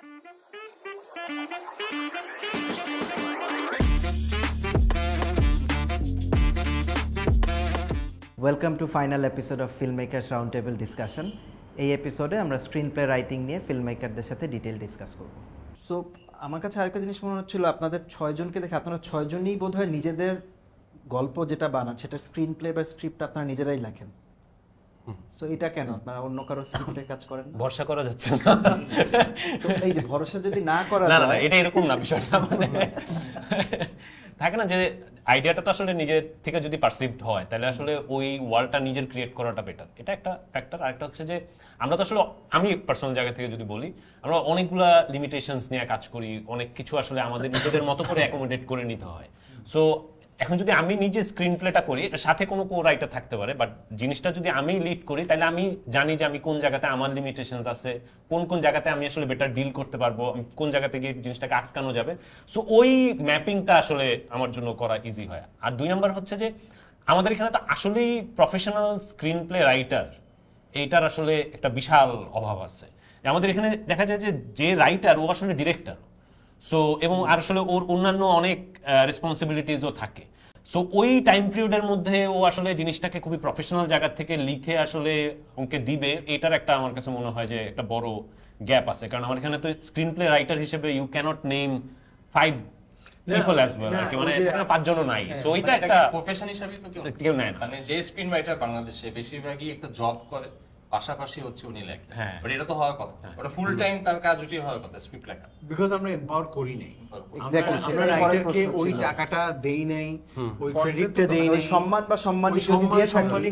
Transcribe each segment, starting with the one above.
Welcome to final episode of filmmakers round table discussion. এই এপিসোডে আমরা স্ক্রিন প্লে রাইটিং নিয়ে ফিল্মমেকারদের সাথে ডিটেল ডিসকাস করব। সো আমার কাছে আরেকটা জিনিস মনে হচ্ছিল, আপনাদের ছয়জনকে দেখে আপনারা ছয়জনই বোধহয় নিজেদের গল্প যেটা বানান সেটা স্ক্রিন প্লে বা স্ক্রিপ্ট আপনারা নিজেরাই লেখেন। সো এটা কেন? আপনারা অন্য কারো স্ক্রিপ্টের কাজ করেন? ভরসা করা যাচ্ছে না। তো এই যে ভরসা যদি না করা না যায়, এটা এরকম না বিষয়টা, মানে থাকে না যে আইডিয়াটা তো আসলে নিজের থেকে যদি পারসিভড হয় তাহলে আসলে ওই ওয়ার্ল্ডটা নিজের ক্রিয়েট করাটা বেটার, এটা একটা ফ্যাক্টর। আরেকটা হচ্ছে যে আমরা তো আসলে, আমি পার্সোনাল জায়গা থেকে যদি বলি, আমরা অনেকগুলা লিমিটেশনস নিয়ে কাজ করি, অনেক কিছু আসলে আমাদের নিজেদের মতো করে অ্যাকোমোডেট করে নিতে হয়। সো এখন যদি আমি নিজে স্ক্রিন প্লেটা করি, এটার সাথে কোনো রাইটার থাকতে পারে, বাট জিনিসটা যদি আমি লিড করি তাহলে আমি জানি যে আমি কোন জায়গাতে আমার লিমিটেশনস আছে, কোন কোন জায়গাতে আমি আসলে বেটার ডিল করতে পারবো, কোন জায়গাতে গিয়ে জিনিসটাকে আটকানো যাবে। সো ওই ম্যাপিংটা আসলে আমার জন্য করা ইজি হয়। আর দুই নম্বর হচ্ছে যে আমাদের এখানে তো আসলেই প্রফেশনাল স্ক্রিন প্লে রাইটার এইটার আসলে একটা বিশাল অভাব আছে। আমাদের এখানে দেখা যায় যে রাইটার ও আসলে ডিরেক্টর, সো এবং আর আসলে ওর অন্যান্য অনেক রেসপন্সিবিলিটিসও থাকে। সো ওই টাইম পিরিয়ডের মধ্যে ও আসলে জিনিসটাকে খুবই প্রফেশনাল জায়গা থেকে লিখে আসলে ওকে দিবে, এটার একটা আমার কাছে মনে হয় যে একটা বড় গ্যাপ আছে। কারণ আমার এখানে তো স্ক্রিন প্লে রাইটার হিসেবে you cannot name 5 people as well, মানে এখানে 5 জনও নাই। সো এটা একটা প্রফেশন হিসেবে তো কেউ নেয় না। মানে যে স্ক্রিন রাইটার বাংলাদেশে বেশিরভাগই একটা জব করে, পাশাপাশি হচ্ছে উনি লেখে। বাট এটা তো হওয়ার কথা, ওটা ফুল টাইম তার কাজ ওটি হওয়ার কথা, স্ক্রিপ্ট লেখা। বিকজ আমরা এম্পাওয়ার করি নাই, আমরা রাইটারকে ওই টাকাটা দেই নাই, ওই ক্রেডিটটা দেই নাই, সম্মান বা সম্মানী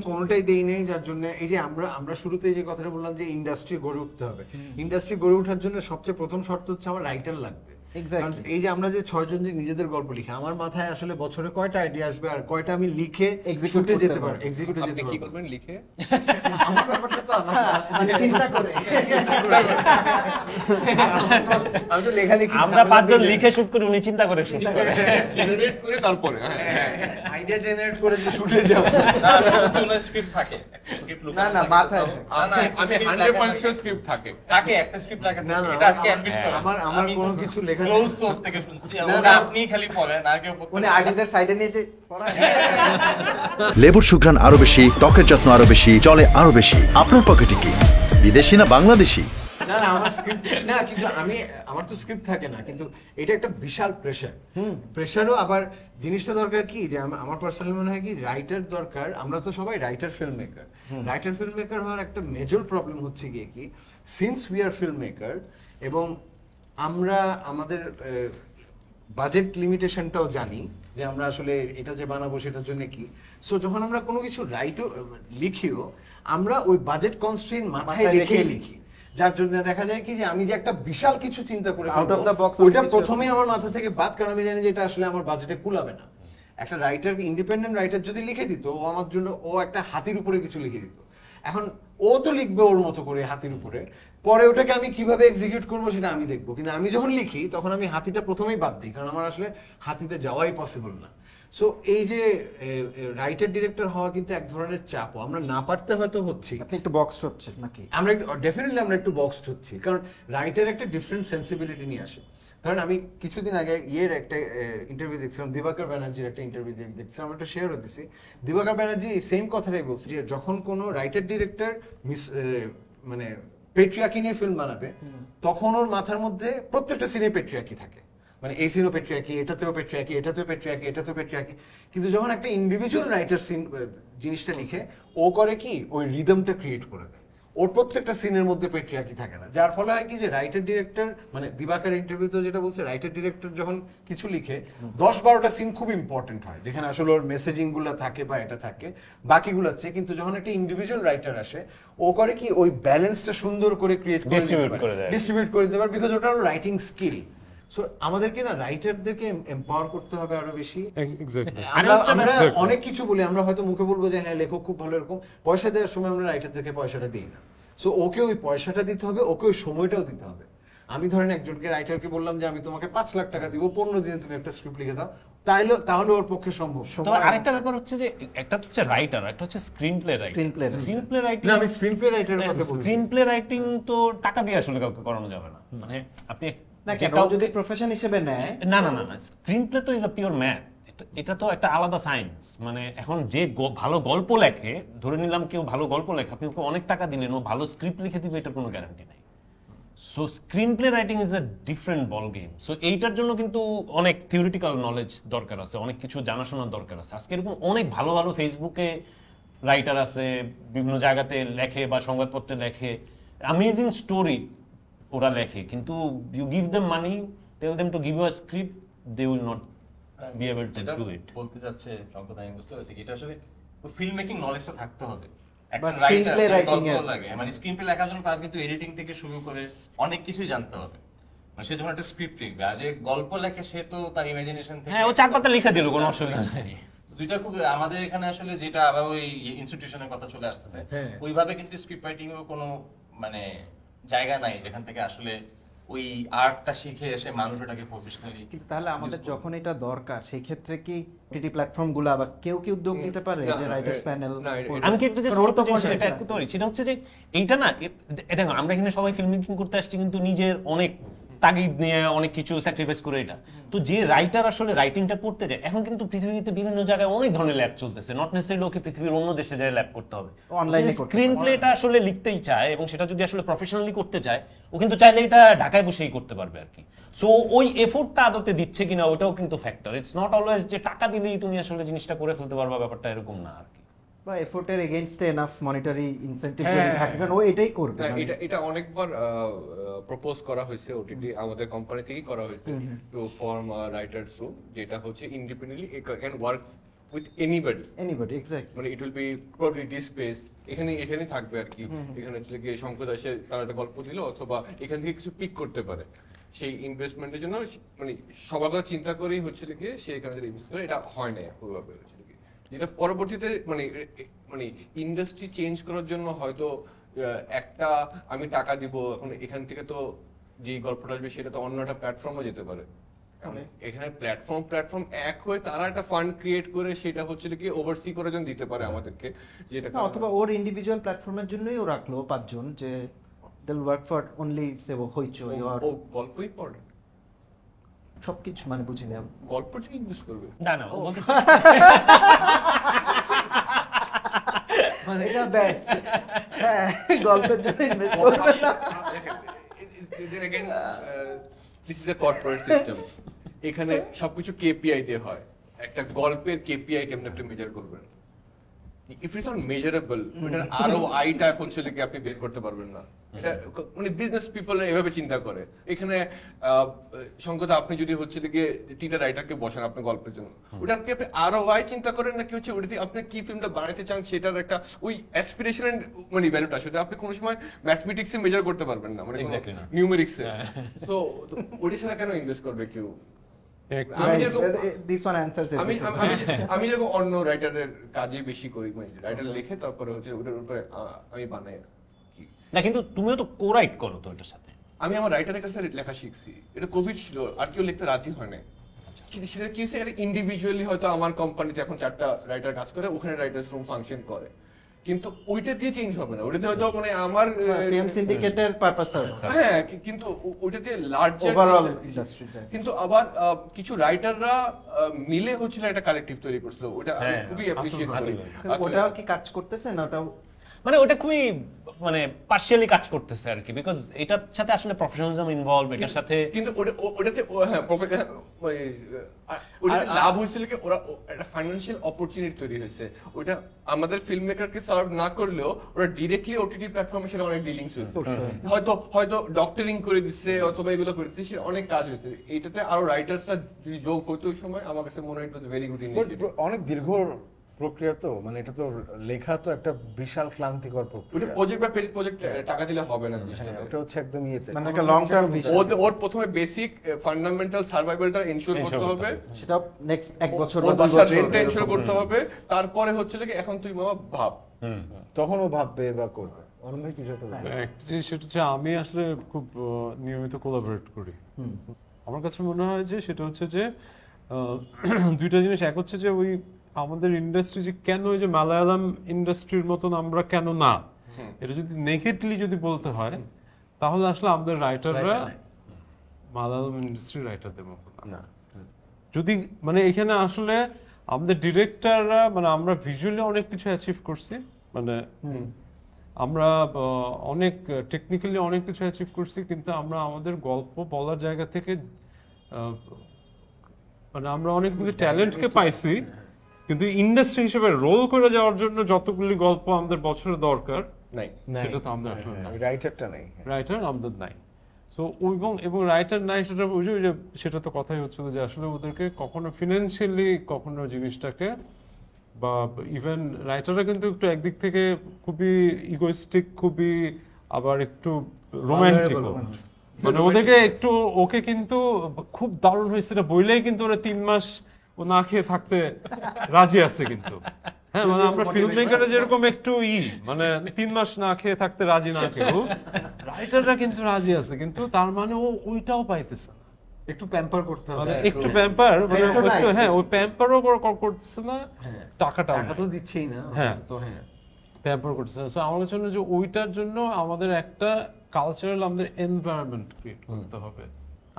কোনোটাই দেই নাই। যার জন্য এই যে আমরা শুরুতে যে কথাটা বললাম যে ইন্ডাস্ট্রি গড়ে উঠতে হবে, ইন্ডাস্ট্রি গড়ে ওঠার জন্য সবচেয়ে প্রথম শর্ত হচ্ছে আমার রাইটার লাগবে। এই যে আমরা যে ছয়জন যে নিজেদের গল্প লিখি, আমার মাথায় আসলে বছরে কয়টা আইডিয়া আসবে আর কয়টা আমি লিখে এক্সিকিউটে যেতে পারবো, এক্সিকিউটে যেতে পারবো। কি করবেন লিখে? আমার ব্যাপারটা তো মানে চিন্তা করে আমি তো লেখালেখি, আমরা 5 জন লিখে শুট করি, উনি চিন্তা করে শুট করে, জেনারেট করে তারপরে আইডিয়া জেনারেট করে যে শুটে যাব। না স্ক্রিপ্ট থাকে, স্ক্রিপ্ট লুক না মাথায় না আমি 100% স্ক্রিপ্ট থাকে একটা স্ক্রিপ্ট লাগে। এটা আজকে অ্যাডমিট করেন, আমার কোনো কিছু লেখা ক্লোজ সোর্স থেকে শুনছি, ওটা আপনি খালি পড়েন, আর কেউ পড়তে উনি আর্টিস্টের সাইডে নিয়ে যে লেবুর সুঘ্রাণ আরো বেশি, ত্বকের যত্ন আরো বেশি, চলে আরো বেশি। আপনার পকেটে কি বিদেশি না বাংলাদেশি? না আমার স্ক্রিপ্ট না, কিন্তু আমার তো স্ক্রিপ্ট থাকে না, কিন্তু এটা একটা বিশাল প্রেসার। প্রেসারও আবার জিনিসটা দরকার কি যে আমার পার্সোনালি মনে হয় কি রাইটার দরকার। আমরা তো সবাই writer film maker, writer film maker হওয়ার একটা মেজর প্রবলেম হচ্ছে গিয়ে কি, since we are film maker এবং আমরা আমাদের বাজেট লিমিটেশনটাও জানি যে আমরা আসলে এটা যে বানাবো সেটার জন্য কি। সো যখন আমরা কোনো কিছু লিখিও, আমরা ওই বাজেট কনস্ট্রেইন মাথায় রেখে লিখি, যার জন্য দেখা যায় কি যে আমি যে একটা বিশাল কিছু চিন্তা করে আউট অফ দ্য বক্স ওইটা প্রথমেই আমার মাথা থেকে বাদ, কারণ আমি জানি যে এটা আসলে আমার বাজেটে কুলাবে না। একটা রাইটার, ইন্ডিপেন্ডেন্ট রাইটার যদি লিখে দিত, ও আমার জন্য ও একটা হাতির উপরে কিছু লিখে দিত। এখন ও তো লিখবে ওর মতো করে হাতির উপরে, পরে ওটাকে আমি কিভাবে এক্সিকিউট করবো সেটা আমি দেখবো। কিন্তু আমি যখন লিখি তখন আমি হাতিটা প্রথমেই বাদ দিই, কারণ আমার আসলে হাতিতে যাওয়াই পসিবল না। সো এই যে রাইটার ডিরেক্টর হওয়া কিন্তু এক ধরনের চাপ, আমরা না পারতে হয়তো হচ্ছি। আপনি একটু বক্স হচ্ছে নাকি? আমরা ডেফিনেটলি আমরা একটু বক্সড হচ্ছি, কারণ রাইটার একটা ডিফারেন্ট সেন্সিবিলিটি নিয়ে আসে। ধরেন আমি কিছুদিন আগে একটা ইন্টারভিউ দেখছিলাম, দিবাকর ব্যানার্জির একটা ইন্টারভিউ দেখছিলাম, আমরা একটা শেয়ার হতেছি। দিবাকর ব্যানার্জি এই সেম কথাটাই বলছে যে যখন কোনো রাইটার ডিরেক্টর মানে পেট্রিয়াকি নিয়ে ফিল্ম বানাবে, তখন ওর মাথার মধ্যে প্রত্যেকটা সিনে পেট্রিয়াকি থাকে, মানে এই সিনও পেট্রিয়াকি, এটাতেও পেট্রিয়াকি, এটাতেও পেট্রিয়াকি, এটাতেও পেট্রিয়াকি। কিন্তু যখন একটা ইন্ডিভিজুয়াল রাইটার জিনিসটা লিখে, ও করে কি ওই রিদমটা ক্রিয়েট করে দেয়, ওর প্রত্যেকটা সিনের মধ্যে পেট্রিয়াকি থাকে না। যার ফলে হয় কি যে রাইটার ডিরেক্টর, মানে দিবাকর ইন্টারভিউতে যেটা বলছে, রাইটার ডিরেক্টর যখন কিছু লিখে 10-12টা সিন খুব ইম্পর্টেন্ট হয়, যেখানে আসলে ওর মেসেজিং গুলো থাকে বা এটা থাকে, বাকিগুলো আছে। কিন্তু যখন একটা ইন্ডিভিজুয়াল রাইটার আসে, ও করে কি ওই ব্যালেন্সটা সুন্দর করে ক্রিয়েট করে ডিস্ট্রিবিউট করে দেয়, বিকজ ওটা ওর রাইটিং স্কিল। সো আমাদেরকে না রাইটারদেরকে এম্পাওয়ার করতে হবে আরো বেশি। আমরা অনেক কিছু বলি, আমরা হয়তো মুখে বলবো যে হ্যাঁ লেখক খুব ভালো, এরকম পয়সা দেওয়ার সময় আমরা রাইটারদেরকে পয়সাটা দিই না। সো ওকে ওই পয়সাটা দিতে হবে, ওকে ওই সময়টাও দিতে হবে। আমি ধরেন একজনকে রাইটারকে বললাম যে আমি তোমাকে 5 লাখ টাকা দিব 15 দিনে তুমি একটা স্ক্রিপ্ট লিখে দাও, তাহলে ওর পক্ষে সম্ভব। তো আরেকটা ব্যাপার হচ্ছে যে একটা হচ্ছে রাইটার, একটা হচ্ছে স্ক্রিন প্লে রাইটিং। না, আমি স্ক্রিন প্লে রাইটারের কথা বলছি। স্ক্রিন প্লে রাইটিং তো টাকা দিয়ে আসলে কাউকে করানো যাবে না, মানে আপনি না কেন, ও যদি প্রফেশন হিসেবে নেয়, না স্ক্রিন প্লে তো ইজ আ পিওর ম্যাথ, এটা তো একটা আলাদা সায়েন্স। মানে এখন যে ভালো গল্প লেখে, ধরে নিলাম কেউ ভালো গল্প লেখে, আপনি ওকে অনেক টাকা দিলেন, ও ভালো স্ক্রিপ্ট লিখে দিবে, এটার কোনো গ্যারান্টি নাই। So screen play writing is a different ball game. So এইটার জন্য কিন্তু অনেক থিওরিটিক্যাল নলেজ দরকার আছে, অনেক কিছু জানাশোনার দরকার আছে। আজকে এরকম অনেক ভালো ভালো ফেসবুকে রাইটার আছে, বিভিন্ন জায়গাতে লেখে বা সংবাদপত্রে লেখে, অ্যামেজিং স্টোরি ওরা লেখে, কিন্তু you give them money, tell them to give you a script, they will not be able to do it. বলতে যাচ্ছে সংকট, আমি বুঝতে পারছি কি এটা আসলে ফিল্ম মেকিং নলেজটা থাকতে হবে। বা screenplay writing এর। মানে স্ক্রিন প্লে লেখার জন্য তার কিন্তু এডিটিং থেকে শুরু করে অনেক কিছুই জানতে হবে। মানে সে যখন একটা স্ক্রিপ্ট লিখবে, আর যে গল্প লেখে সে তো তার ইমাজিনেশন থেকে, হ্যাঁ ও 4 পাতা লিখে দিল, কোনো অসুবিধা নেই। দুইটা খুব আমাদের এখানে আসলে যেটা আবার ওই ইনস্টিটিউশনের কথা চলে আসতেছে, ওইভাবে কিন্তু স্ক্রিপ্ট রাইটিং এর কোনো মানে জায়গা নাই যেখান থেকে আসলে ওই আর্টটা শিখে এসে মানুষ ওটাকে প্রফেশনালি। কিন্তু তাহলে আমাদের যখন এটা দরকার, সেই ক্ষেত্রে কি টিটি প্ল্যাটফর্ম গুলো আবার কেউ কি উদ্যোগ নিতে পারে যে রাইটার্স প্যানেল? আমি কি একটা এটা করতে পারি, সেটা হচ্ছে যে এইটা না, দেখো আমরা এখানে সবাই ফিল্ম মেকিং করতে আসছি কিন্তু নিজের অনেক তাগিদ নিয়ে অনেক কিছু স্যাক্রিফাইস করে এটা। তো যে রাইটার আসলে রাইটিংটা করতে যায়, এখন কিন্তু পৃথিবীতে বিভিন্ন জায়গায় অনেক ধরনের ল্যাব চলতেছে, নট নেসেসারিলি ওকে পৃথিবীর অন্য দেশে যায় ল্যাব করতে হবে, অনলাইনে স্ক্রিন প্লেটা আসলে লিখতেই চায় এবং সেটা যদি আসলে প্রফেশনালি করতে চায়, ও কিন্তু চাইলে এটা ঢাকায় বসেই করতে পারবে আর কি। সো ওই এফোর্টটা আদতে দিচ্ছে কিনা ওটাও কিন্তু ফ্যাক্টর। ইটস নট অলওয়েজ যে টাকা দিলেই তুমি আসলে জিনিসটা করে ফেলতে পারবা, ব্যাপারটা এরকম না আর কি। বা এফোর্টের এগেইনস্টে এনাফ মনিটারি ইনসেনটিভ যদি থাকে, কারণ ও এটাই করবে। এটা অনেকবার প্রপোজ করা হয়েছে, ওটিটি আমাদের কোম্পানি থেকেই করা হয়েছে, টু ফর্ম রাইটার্স রুম, যেটা হচ্ছে independently can work with anybody exactly. মানে it will be probably this space, এখানে থাকবে আর কি। এখানে হচ্ছে গিয়ে শঙ্কর দাসের তারা একটা গল্প দিল, অথবা এখান থেকে কিছু পিক করতে পারে। সেই ইনভেস্টমেন্টের জন্য মানে সবার কথা চিন্তা করেই হচ্ছে গিয়ে সে এখানে যদি ইনভেস্ট করে, এটা হয় না ওইভাবে হচ্ছে গিয়ে। যেটা পরবর্তীতে মানে ইন্ডাস্ট্রি চেঞ্জ করার জন্য হয়তো একটা আমি টাকা দিব, এখন এখান থেকে তো যে গল্পটা আসবে সেটা তো অন্য একটা প্ল্যাটফর্মে যেতে পারে। এখানে প্ল্যাটফর্ম এক হয়ে তারা একটা ফান্ড ক্রিয়েট করে সেটা হচ্ছে কি ওভারসি করে জন দিতে পারে আমাদেরকে, যেটা অথবা ওর ইন্ডিভিজুয়াল প্ল্যাটফর্মের জন্যই ও রাখলো 5 জন, যে they'll work for only say হইচই আর ও গল্পই পড়ে সবকিছু, মানে বুঝিনি গল্প থেকে ইনভেস্ট করবে না ও বলতে মানে এটা বেস্ট। হ্যাঁ, গল্পের জন্য ইনভেস্ট করবে না। Then again, this is a corporate system. এখানে সবকিছু কেপিআই দিয়ে হয়। একটা গল্পের কেপিআই কেমন আপনি মেজার করবেন? If it's not measurable, এটার ROI-টা হচ্ছে কি আপনি বের করতে পারবেন না। এটা মানে বিজনেস পিপল এভাবে চিন্তা করে। এখানে সংকট, আপনি যদি হচ্ছে কি তিনটা রাইটারকে বসান আপনার গল্পের জন্য, ওটাকে আপনি ROI চিন্তা করেন নাকি হচ্ছে ওটাতে আপনি কি ফিল্মটা বানাতে চান সেটার একটা ওই অ্যাসপিরেশন এন্ড মানে ভ্যালুটা, সেটা আপনি কোনো সময় ম্যাথমেটিক্সে মেজার করতে পারবেন না, মানে নিউমেরিক্সে। সো ওটা ছাড়া কেন ইনভেস্ট করবে কেউ? আমি যেরকম অন্য রাইটারের কাজে বেশি করি, মানে রাইটার লিখে তারপরে হচ্ছে ওটার উপরে আমি বানাই না, কিন্তু তুমিও তো কোরাইট করো তো এটার সাথে। আমি আমার রাইটারের কাছে লেখা শিখছি, এটা কোভিড ছিল, আর কেউ লিখতে রাজি হয় না। সেটা কি হচ্ছে, ইন্ডিভিজুয়ালি হয়তো আমার কোম্পানিতে এখন 4টা রাইটার কাজ করে, ওখানে রাইটার্স রুম ফাংশন করে, কিন্তু ওইটা দিয়ে চেঞ্জ হবে না। ওইটাতে হয়তো মানে আমার ফিল্ম সিন্ডিকেটের পারপাস সার্ভ, হ্যাঁ, কিন্তু ওইটা দিয়ে লার্জার ওভারঅল ইন্ডাস্ট্রিটা। কিন্তু আবার কিছু রাইটাররা মিলে হচ্ছিল একটা কালেক্টিভ তৈরি করছিল, ওটা আমি খুবই অ্যাপ্রিশিয়েট করি। ওটাও কি কাজ করতেছে না? ওটাও মানে ওটা খুবই মানে পার্শিয়ালি কাজ করতেছে আর কি, বিকজ এটার সাথে আসলে প্রফেশনালিজম ইনভলভ, এটার সাথে কিন্তু ওটাতে হ্যাঁ ওটা লাভ হয়েছিল কি ওরা একটা ফাইন্যান্সিয়াল অপরচুনিটি তৈরি হয়েছে। ওটা আমাদের ফিল্ম মেকারকে সার্ভ না করলেও ওরা ডিরেক্টলি ওটিটি প্ল্যাটফর্মে সেটা অনেক ডিলিংস হয়েছে, হয়তো ডক্টরিং করে দিচ্ছে অথবা এগুলো করে দিচ্ছে, অনেক কাজ হয়েছে। এইটাতে আরো রাইটার্সরা যদি যোগ হতো ওই সময়, আমার কাছে মনে হয় ভেরি গুড ইনিশিয়েটিভ। অনেক দীর্ঘ প্রক্রিয়া তো, মানে এটা তো লেখা তো একটা বিশাল ক্লান্তিকর প্রক্রিয়া। ওটা প্রজেক্ট বা প্রজেক্ট টাকা দিলে হবে না, ওটা হচ্ছে একদম ইয়েতে, মানে একটা লং টার্ম ভিশন। ওর প্রথমে বেসিক ফান্ডামেন্টাল সার্ভাইভালটা এনশিওর করতে হবে, সেটা নেক্সট 1 বছর বা 2 বছর রেন্ট এনশিওর করতে হবে। তারপরে হচ্ছে কি এখন তুই মামা ভাব, তখন ও ভাববে বা করবে। অন্য ভাই কিছু একটা বলবেন? Actually সেটা হচ্ছে আমি আসলে খুব নিয়মিত কোলাবোরেট করি। আমার কাছে মনে হয় যে সেটা হচ্ছে যে দুইটা জিনিস, এক হচ্ছে যে ওই আমাদের ইন্ডাস্ট্রি যে কেন ওই যে মালায়ালাম ইন্ডাস্ট্রির মতন আমরা কেন না, এটা যদি নেগেটিভলি যদি বলতে হয় তাহলে আসলে আমাদের রাইটাররা মালায়ালাম ইন্ডাস্ট্রির রাইটারদের মতো না। যদি মানে এখানে আসলে আমাদের ডিরেক্টররা মানে আমরা ভিজুয়ালি অনেক কিছু অ্যাচিভ করছি, মানে আমরা অনেক টেকনিক্যালি অনেক কিছু অ্যাচিভ করছি, কিন্তু আমরা আমাদের গল্প বলার জায়গা থেকে মানে আমরা অনেকগুলি ট্যালেন্টকে পাইছি, কিন্তু ইন্ডাস্ট্রি হিসেবে রোল করে যাওয়ার জন্য যতগুলি গল্প আমাদের বছরে দরকার নাই। সেটা তো আমাদের আসলে নাই। রাইটারটা নাই। রাইটার আমাদের নাই। সো এবং রাইটার নাই সেটা বুঝি যে সেটা তো কথাই হচ্ছিল যে আসলে ওদেরকে কখনো ফিনান্সিয়ালি কখনো জিনিসটাকে বা ইভেন রাইটাররা কিন্তু একটু একদিক থেকে খুবই ইগোইস্টিক, খুবই আবার একটু রোমান্টিক, মানে ওদেরকে একটু ওকে কিন্তু খুব দারুণ হয়েছে এটা বইলেই কিন্তু ওরা 3 মাস ও না খেয়ে থাকতে রাজি আছে কিন্তু। হ্যাঁ, মানে আমরা ফিল্ম মেকারে যেরকম একটু মানে 3 মাস না খেয়ে থাকতে রাজি না কেউ, রাইটাররা কিন্তু রাজি আছে, কিন্তু তার মানে ও ওইটাও পাইতেছে না। একটু প্যাম্পার করতে হবে, মানে একটু প্যাম্পার, মানে একটু হ্যাঁ ওই প্যাম্পারও করতেছে না, টাকা তো দিচ্ছেই না। হ্যাঁ তো হ্যাঁ প্যাম্পার করতেছে। সো আমার কাছে মনে হয় যে ওইটার জন্য আমাদের একটা কালচারাল আমাদের এনভায়রনমেন্ট ক্রিয়েট করতে হবে।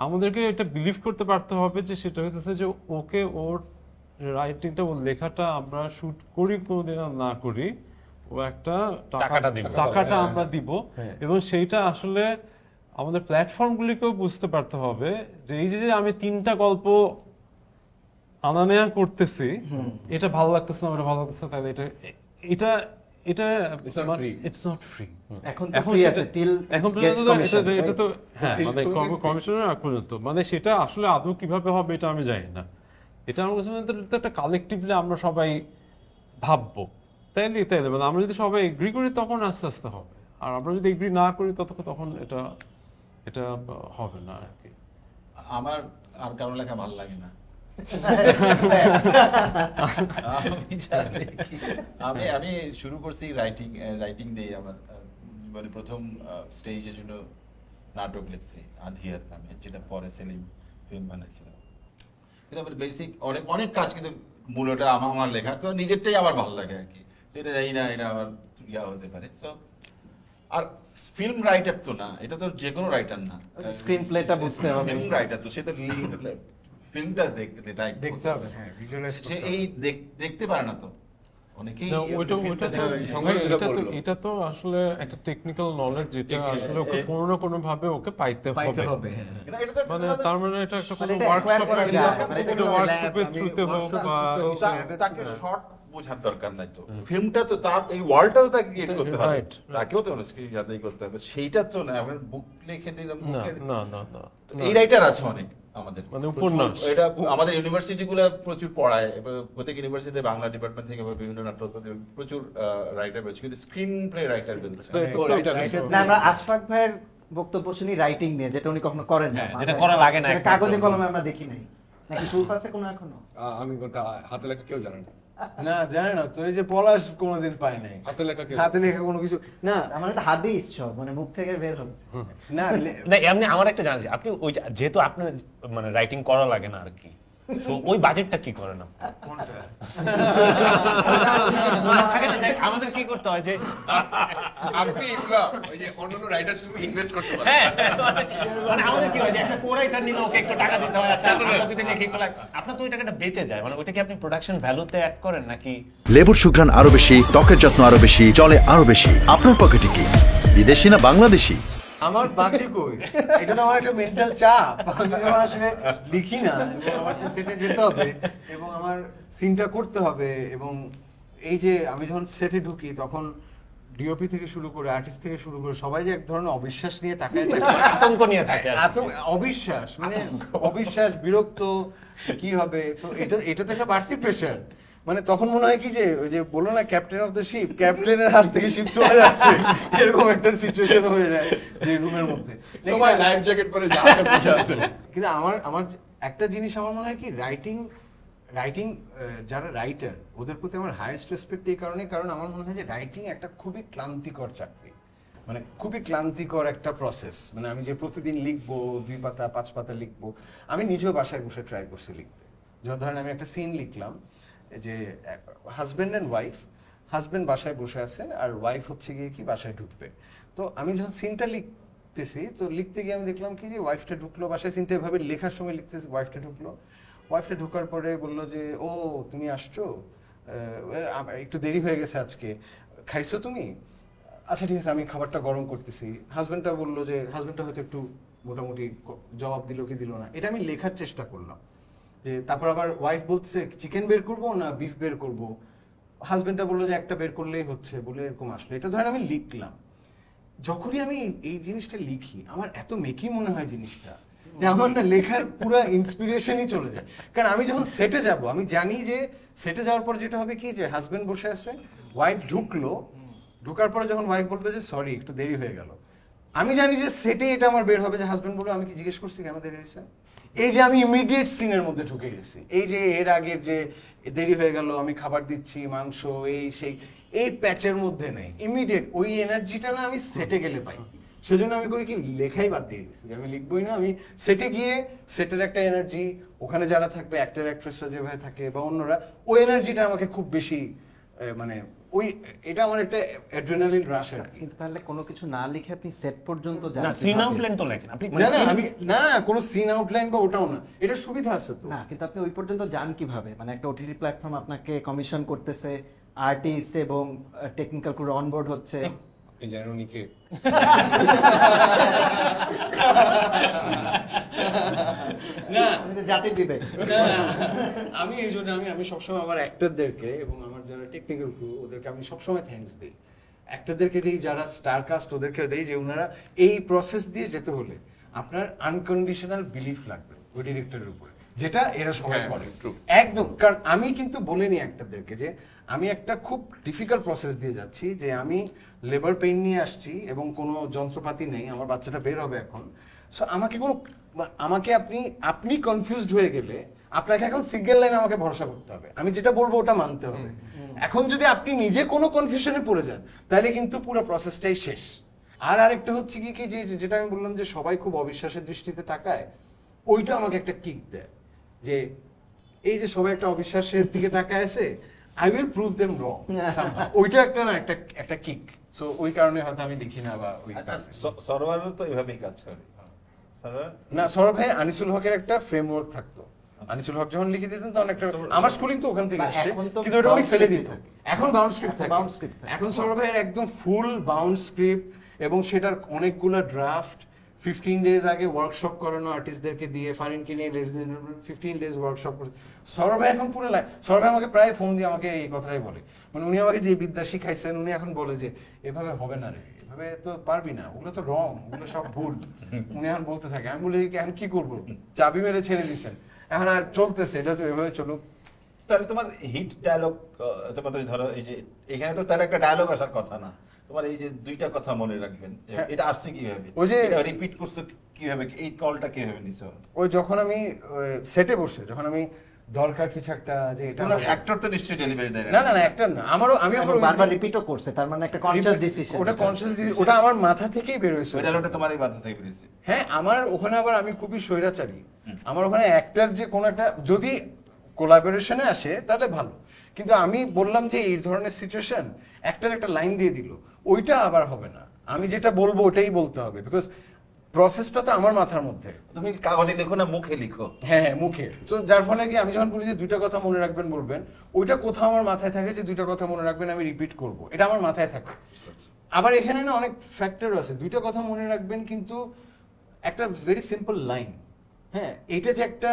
আমাদেরকে এটা বিলিভ করতে পারতে হবে যে সেটা হইতেছে যে ওকে ওর রাইটিংটা ওর লেখাটা আমরা শুট করি কোনোদিন আর না করি, ও একটা টাকাটা আমরা দিব, এবং সেইটা আসলে আমাদের প্ল্যাটফর্মগুলিকেও বুঝতে পারতে হবে যে এই যে আমি 3টা গল্প আনা নেয়া করতেছি, এটা ভালো লাগতেছে না, ওটা ভালো লাগতেছে না, তাহলে এটা ইটস নট ফ্রি। এখন তো ফ্রি আছে টিল এখন পর্যন্ত এটা তো হ্যাঁ মানে কমিশনের আগ পর্যন্ত, মানে সেটা আসলে আদৌ কিভাবে হবে এটা আমি জানি না। এটা আমার কাছে মনে হয় একটা কালেকটিভলি আমরা সবাই ভাববো, তাইলে মানে আমরা যদি সবাই এগ্রি করি তখন আস্তে আস্তে হবে, আর আমরা যদি এগ্রি না করি তখন এটা হবে না আর কি। আমার আর কারো লেখা ভালো লাগে না। আমি শুরু করছি রাইটিং দিয়ে। আমার মানে প্রথম স্টেজের জন্য নাটক লিখছি আধিয়ার নামে, যেটা পরে সেলিম ফিল্ম বানাইছিলাম। কিন্তু আমার বেসিক অনেক কাজ, কিন্তু মূলটা আমার লেখা তো নিজেরটাই আমার ভালো লাগে আর কি। এটা জানি না এটা আমার ইয়া হতে পারে। সো আর ফিল্ম রাইটার তো না, এটা তো যে কোনো রাইটার না, স্ক্রিন প্লেটা বুঝতে হবে। ফিল্ম রাইটার তো সে তো ফিল্মটা দেখতে হবে, হ্যাঁ ভিজুয়ালাইজ সে এই দেখতে পারে না তো অনেকেই। এটা তো আসলে একটা টেকনিক্যাল নলেজ যেটা আসলে ওকে কোনো না কোনো ভাবে ওকে পাইতে হবে। মানে তার মানে এটা একটা কোনো ওয়ার্কশপের থ্রুতে হোক বা তাকে শর্ট বোঝার দরকার নাই তো, ফিল্মটা তো তার এই ওয়ার্ল্ডটা তো তাকে ক্রিয়েট করতে হবে, তাকেও তো স্ক্রিন যাচাই করতে হবে, সেইটা তো না আমরা বুক লিখে দিলাম। না এই রাইটার আছে অনেক আমাদের, মানে উপন্যাস, এটা আমাদের ইউনিভার্সিটি গুলো প্রচুর পড়ায়, প্রত্যেক ইউনিভার্সিটিতে বাংলা ডিপার্টমেন্ট থেকে বিভিন্ন নাটক প্রচুর রাইটার রয়েছে, কিন্তু স্ক্রিন প্লে রাইটার বলছে না। আমরা আশফাক ভাইয়ের বক্তব্য শুনি রাইটিং নিয়ে, যেটা উনি কখনো করেন না, যেটা করা লাগে না, কাগজে কলমে আমরা দেখি নাই। নাকি প্রুফ আছে কোনো এখনো? আমি হাতে লেখা কেউ জানে না। না জানে না তো, এই যে পলাশ কোনোদিন পায় নাই হাতে লেখা কোনো কিছু না। মানে তো হাদিস সব মানে মুখ থেকে বের হবে না। না এমনি আমার একটা জানা আছে, আপনি ওই যেহেতু আপনার মানে রাইটিং করা লাগে না আর কি, সো ওই বাজেটটা কি করেন আমাদের কি করতে হয় যে আপনি ওই যে অন্যান্য রাইটার ইনভেস্ট করতে পারেন। মানে আমাদের কি হয় যে একটা কোরাইটার নিলে ওকে একটু টাকা দিতে হয়, আচ্ছা আমরা যদি লিখি একটু আপনার তো ওই টাকাটা বেঁচে যায়, মানে ওইটা কি আপনি প্রোডাকশন ভ্যালুতে অ্যাড করেন নাকি? লেবুর সুঘ্রাণ আরো বেশি, ত্বকের যত্ন আরো বেশি, চলে আরো বেশি। আপনার পকেটে কি বিদেশি না বাংলাদেশি? আমার বাজে কই, এটা তো আমার একটা মেন্টাল চাপ। আমি যখন আসলে লিখি না এবং আমার যে সেটে যেতে হবে এবং আমার সিনটা করতে হবে, এবং এই যে আমি যখন সেটে ঢুকি তখন ডিওপি থেকে শুরু করে আর্টিস্ট থেকে শুরু করে সবাই যে এক ধরনের অবিশ্বাস নিয়ে তাকায় থাকে, আতঙ্ক নিয়ে থাকে, অবিশ্বাস মানে অবিশ্বাস, বিরক্ত কি হবে। তো এটা তো একটা বাড়তি প্রেশার। মানে তখন মনে হয় কি যে ওই যে বলো না ক্যাপ্টেন অফ দ্য শিপ, ক্যাপ্টেনের হাত থেকে শিপ চলে যাচ্ছে, এরকম একটা সিচুয়েশন হয়ে যায় যে রুমের মধ্যে সবাই লাইফ জ্যাকেট পরে জাহাজে বসে আছে। কিন্তু আমার একটা জিনিস আমার মনে হয় কি, রাইটিং যারা রাইটার ওদের প্রতি আমার হাইয়েস্ট রেসপেক্ট এই কারণে, কারণ আমার মনে হয় যে রাইটিং একটা খুবই ক্লান্তিকর চাকরি। মানে খুবই ক্লান্তিকর একটা প্রসেস। মানে আমি যে প্রতিদিন লিখবো 2 পাতা 5 পাতা লিখবো, আমি নিজেও বাসায় বসে ট্রাই করছি লিখতে। যখন ধরেন আমি একটা সিন লিখলাম যে হাজব্যান্ড অ্যান্ড ওয়াইফ, হাজব্যান্ড বাসায় বসে আছে আর ওয়াইফ হচ্ছে গিয়ে কি বাসায় ঢুকবে। তো আমি যখন সিনটা লিখতেছি, তো লিখতে গিয়ে আমি দেখলাম কি যে ওয়াইফটা ঢুকলো বাসায়, সিনটা এভাবে লেখার সময় লিখতেছি, ওয়াইফটা ঢুকলো, ওয়াইফটা ঢোকার পরে বললো যে ও তুমি আসছো, একটু দেরি হয়ে গেছে আজকে, খাইছো তুমি? আচ্ছা ঠিক আছে আমি খাবারটা গরম করতেছি। হাজব্যান্ডটা বললো যে, হাজব্যান্ডটা হয়তো একটু মোটামুটি জবাব দিল কি দিল না, এটা আমি লেখার চেষ্টা করলাম। যে তারপর আবার ওয়াইফ বলছে চিকেন বের করবো না বিফ বের করবো, হাজব্যান্ডটা বললো যে একটা বের করলেই হচ্ছে, বলে এরকম আসলো। এটা ধরেন আমি লিখলাম। যখনই আমি এই জিনিসটা লিখি আমার এত মেকি মনে হয় জিনিসটা, যে আমার না লেখার পুরো ইন্সপিরেশনই চলে যায়। কারণ আমি যখন সেটে যাব, আমি জানি যে সেটে যাওয়ার পর যেটা হবে কি যে হাজব্যান্ড বসে আছে, ওয়াইফ ঢুকলো, ঢোকার পরে যখন ওয়াইফ বলবে যে সরি একটু দেরি হয়ে গেল, আমি জানি যে সেটে এটা আমার বের হবে যে হাজব্যান্ড বলবে আমি কি জিজ্ঞেস করছি কেন দেরি হয়েছে। এই যে আমি ইমিডিয়েট সিনের মধ্যে ঢুকে গেছি, এই যে এর আগের যে দেরি হয়ে গেল, আমি খাবার দিচ্ছি মাংস এই সেই, এই প্যাচের মধ্যে নেই, ইমিডিয়েট ওই এনার্জিটা না আমি সেটে গেলে পাই। সেজন্য আমি করি কি লেখাই বাদ দিয়ে দিচ্ছি, আমি লিখবই না, আমি সেটে গিয়ে সেটের একটা এনার্জি, ওখানে যারা থাকবে অ্যাক্টর অ্যাক্ট্রেসরা যেভাবে থাকে বা অন্যরা, ওই এনার্জিটা আমাকে খুব বেশি মানে ওই এটা আমার একটা অ্যাড্রেনালিন রাশ আর কি। কিন্তু তাহলে কোনো কিছু না লিখে আপনি সেট পর্যন্ত যান না সিন আউটলাইন তো লেখেন আপনি, না না আমি না কোনো সিন আউটলাইন বা ওটাও না, এটা সুবিধা আছে তো। না কিন্তু আপনি ওই পর্যন্ত যান কিভাবে? মানে একটা ওটিটি প্ল্যাটফর্ম আপনাকে কমিশন করতেছে, আর্টিস্ট এবং টেকনিক্যাল ক্রু অনবোর্ড হচ্ছে, এই জানুনিকে না জাতির বিবেক। আমি এই জন্য আমি সবসময় আমার অ্যাক্টরদেরকে এবং আমার যারা টেকনিক্যাল ক্রু ওদেরকে আমি সবসময় থ্যাঙ্কস দিই। অ্যাক্টরদেরকে দিই, যারা স্টার কাস্ট ওদেরকে দিই, যে ওনারা এই প্রসেস দিয়ে যেতে হলে আপনার আনকন্ডিশনাল বিলিফ লাগবে ওই ডিরেক্টরের উপরে, যেটা এরা সবাই করে একদম। কারণ আমি কিন্তু বলিনি অ্যাক্টরদেরকে যে আমি একটা খুব ডিফিকাল্ট প্রসেস দিয়ে যাচ্ছি, যে আমি লেবার পেইন নিয়ে আসছি এবং কোনো যন্ত্রপাতি নেই, আমার বাচ্চাটা বের হবে এখন। সো আমাকে আপনি কনফিউজড হয়ে গেলে আপনাকে এখন সিঙ্গেল লাইন আমাকে ভরসা করতে হবে, আমি যেটা বলবো ওটা মানতে হবে। এখন যদি আপনি নিজে কোনো কনফিউশনে পড়ে যান তাহলে কিন্তু পুরো প্রসেসটাই শেষ। আর আরেকটা হচ্ছে কি যে যেটা আমি বললাম যে সবাই খুব অবিশ্বাসের দৃষ্টিতে তাকায়, ওইটা আমাকে একটা কিক দেয়, যে এই যে সবাই একটা অবিশ্বাসের দিকে তাকায় আছে, আই উইল প্রুভ দেম রং, ওইটা একটা না একটা কিক। সো ওই কারণে হয়তো আমি লিখি না বা ওই সরোয়ারও তো এভাবেই কাজ করে। না সৌরভ ভাই আনিসুল হকের একটা ফ্রেমওয়ার্ক থাকতো, আনিসুল হক যখন লিখে দিতেন তখন একটা, আমার স্কুলিং তো ওখান থেকে আসছে, কিন্তু ওটা উনি ফেলে দিত। এখন বাউন্ড স্ক্রিপ্ট থাকে, এখন সৌরভ ভাইয়ের একদম ফুল বাউন্ড স্ক্রিপ্ট এবং সেটার অনেকগুলো ড্রাফট, 15 ডেজ আগে ওয়ার্কশপ করানো আর্টিস্টদেরকে দিয়ে, ফারিনকে নিয়ে 15 ডেজ ওয়ার্কশপ করে। সৌরভ ভাই এখন পুরো সৌরভ ভাই আমাকে প্রায় ফোন দিয়ে আমাকে এই কথাটাই বলে, মানে উনি আমাকে যে বিদ্যা শিখাইছেন উনি এখন বলে যে এভাবে হবে না রে, এভাবে তো পারবি না, ওগুলো তো রং, ওগুলো সব ভুল। উনি এখন বলতে থাকে, আমি বলি এখন কি করবো, চাবি মেরে ছেড়ে দিচ্ছেন, এখন আর চলতেছে, এটা তো এভাবে চলুক। তাহলে তোমার হিট ডায়লগ, তোমাদের ধরো এই যে এখানে তো তার একটা ডায়লগ আসার কথা না, তোমার এই যে দুইটা কথা মনে রাখবেন, এটা আসছে কিভাবে, ওই যে রিপিট করছো কিভাবে, এই কলটা কিভাবে নিছো? ওই যখন আমি সেটে বসে, যখন আমি দরকার কিছু একটা, যে এটা অ্যাক্টর তো নিশ্চয়ই ডেলিভারি দেয় না, অ্যাক্টর না, আমি আবার বারবার রিপিটও করছে, তার মানে একটা কনসিয়াস ডিসিশন, ওটা কনসিয়াস ডিসিশন, ওটা আমার মাথা থেকেই বের হয়েছে, ওই ডায়লগটা তোমারই বাধা থেকে বেরিয়েছে। হ্যাঁ, আমার ওখানে আবার আমি খুবই স্বৈরাচারী, আমার ওখানে অ্যাক্টর যে কোনো একটা যদি কোলাবোরেশনে আসে তাহলে ভালো, কিন্তু আমি বললাম যে এই ধরনের সিচুয়েশন, অ্যাক্টর একটা লাইন দিয়ে দিল, ওইটা আবার হবে না, আমি যেটা বলবো ওটাই বলতে হবে, বিকজ প্রসেসটা তো আমার মাথার মধ্যে। তুমি কাগজে লিখো না মুখে লিখো? হ্যাঁ মুখে, তো যার ফলে কি আমি যখন বলি যে দুইটা কথা মনে রাখবেন বলবেন, ওইটা কোথাও আমার মাথায় থাকে যে দুইটা কথা মনে রাখবেন, আমি রিপিট করব, এটা আমার মাথায় থাকে। আবার এখানে না অনেক ফ্যাক্টর আছে, দুইটা কথা মনে রাখবেন কিন্তু একটা ভেরি সিম্পল লাইন, হ্যাঁ এইটা যে একটা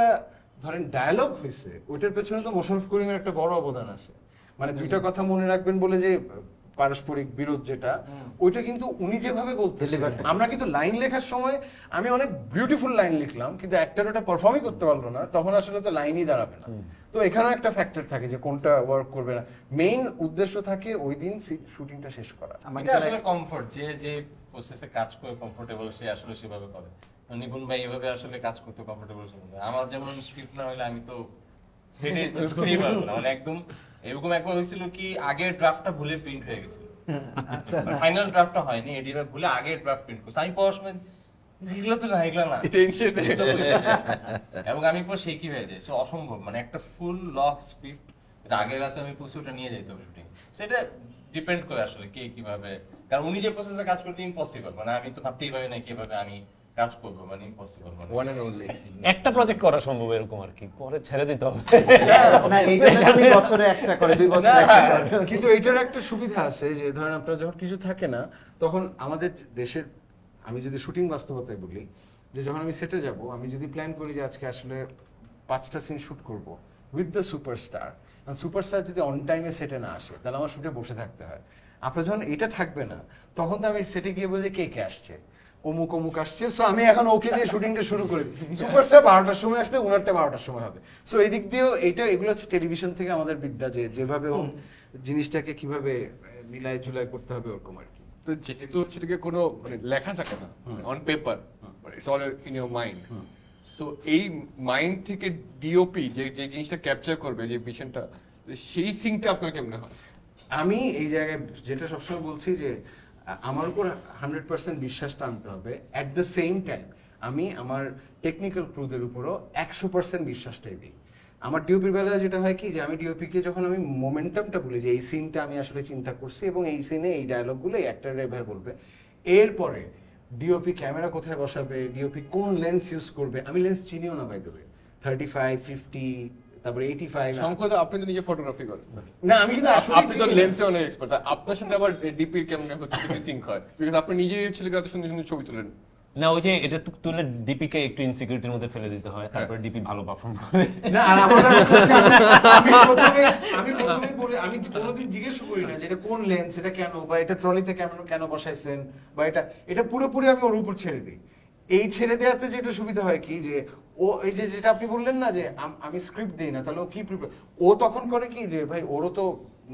ধরেন ডায়ালগ হয়েছে, ওইটার পেছনে তো মোশাররফ করিমের একটা বড় অবদান আছে। মানে দুইটা কথা মনে রাখবেন বলে যে পারস্পরিক বিরোধ যেটা, ওইটা কিন্তু উনি যেভাবে বলতেছেন, আমরা কিন্তু লাইন লেখার সময় আমি অনেক বিউটিফুল লাইন লিখলাম, কিন্তু অ্যাক্টর ওটা পারফর্মই করতে পারলো না, তখন আসলে তো লাইনই দাঁড়াবে না। তো এখানেও একটা ফ্যাক্টর থাকে যে কোনটা ওয়ার্ক করবে না, মেইন উদ্দেশ্য থাকে ওই দিন শুটিংটা শেষ করা। এটা আসলে কমফর্ট, যে প্রসেসে কাজ করে কমফোর্টেবল সে আসলে সেভাবে করে। নিপুণ ভাই এভাবে আসলে কাজ করতে কমফোর্টেবল ছিল, আমার যেমন স্ক্রিপ্ট না হলে আমি তো সেটাই বুঝতেই পারবো না, মানে একদম এরকম একবার হয়েছিল কি আগের ড্রাফটটা ভুলে প্রিন্ট হয়ে গেছিল, আচ্ছা ফাইনাল ড্রাফটটা হয়নি, এডিটর ভুলে আগের ড্রাফট প্রিন্ট করছে। আমি পড়ার সময় এগুলো তো না, এগুলো না, এবং আমি পর সে কি হয়ে যায়, সে অসম্ভব, মানে একটা ফুল লক স্ক্রিপ্ট, এটা আগের রাতে আমি পৌঁছে ওটা নিয়ে যেতে হবে শুটিং। সেটা ডিপেন্ড করে আসলে কে কিভাবে, কারণ উনি যে প্রসেসে কাজ করতে ইম্পসিবল, মানে আমি তো ভাবতেই পারি না কিভাবে আমি কাজ করবো, মানে ইম্পসিবল। ওয়ান এন্ড অনলি একটা প্রজেক্ট করা সম্ভব এরকম আর কি, পরে ছেড়ে দিতে হবে। না এইটা আমি বছরে একটা করে 2 বছর একটা করে। কিন্তু এটার একটা সুবিধা আছে যে ধরেন আপনার যখন কিছু থাকে না, তখন আমাদের দেশের, আমি যদি শুটিং বাস্তবতায় বলি, যে যখন আমি সেটে যাব, আমি যদি প্ল্যান করি যে আজকে আসলে 5টা সিন শুট করব উইথ দ্য সুপারস্টার, সুপারস্টার যদি অন টাইমে সেটে না আসে তাহলে আমার শুটে বসে থাকতে হয়। আপনার যখন এটা থাকবে না, তখন তো আমি সেটে গিয়ে বলি যে কে কে আসছে, অমুক অমুক আসছে, সো আমি এখন ওকে দিয়ে শুটিংটা শুরু করে দিই। সুপারস্টার 12টার সময় আসলে ওনারটা 12টার সময় হবে। সো এই দিক দিয়েও এগুলো হচ্ছে টেলিভিশন থেকে আমাদের বিদ্যা, যে যেভাবে হোক জিনিসটাকে কিভাবে মিলাই ঝুলাই করতে হবে ওরকম আর কি। তো যেহেতু সেটাকে কোনো মানে লেখা থাকে না on paper, it's all in your mind, তো এই মাইন্ড থেকে ডিওপি যে যে জিনিসটা ক্যাপচার করবে, যে ভিশনটা, সেই সিনটা আপনার কেমনে হয়? আমি এই জায়গায় যেটা সবসময় বলছি যে আমার উপর 100% বিশ্বাসটা আনতে হবে, অ্যাট দ্য সেম টাইম আমি আমার টেকনিক্যাল ক্রুদের উপরও 100% বিশ্বাসটাই দিই। আমার ডিওপির বেলায় যেটা হয় কি, যে আমি ডিওপিকে যখন আমি মোমেন্টামটা বলি যে এই সিনটা আমি আসলে চিন্তা করছি এবং এই সিনে এই ডায়লগগুলো অ্যাক্টররা এভাবে বলবে, এরপরে ডিওপি ক্যামেরা কোথায় বসাবে, ডিওপি কোন লেন্স ইউজ করবে, আমি লেন্স চিনিও না বাই দ্য ওয়ে, 35, 50, তারপরে 85। সংখ্যা আপনি তো নিজে ফটোগ্রাফি করেন না, আমি কিন্তু আসলে আপনি তো লেন্সে অনেক এক্সপার্ট, আপনার সঙ্গে আবার ডিপির কেমন হচ্ছে সিঙ্ক হয়, বিকজ আপনি নিজেই ছেলেকে এত সুন্দর সুন্দর ছবি তোলেন। না ওই যে এটা তুলে ডিপিকে একটু ইনসিকিউরিটির মধ্যে ফেলে দিতে হয়, তারপরে ডিপি ভালো পারফর্ম করে। না, আর আমার হচ্ছে আমি প্রথমেই বলি, আমি কোনোদিন জিজ্ঞেস করি না যে এটা কোন লেন্স, এটা কেন, বা এটা ট্রলিতে কেন বসাইছেন, বা এটা পুরোপুরি আমি ওর উপর ছেড়ে দিই। এই ছেড়ে দেওয়াতে যেটা সুবিধা হয় কি, যে ও এই যে যেটা আপনি বললেন না যে আমি স্ক্রিপ্ট দিই না, তাহলে ও কি প্রিপেয়ার, ও তখন করে কি যে ভাই ওরও তো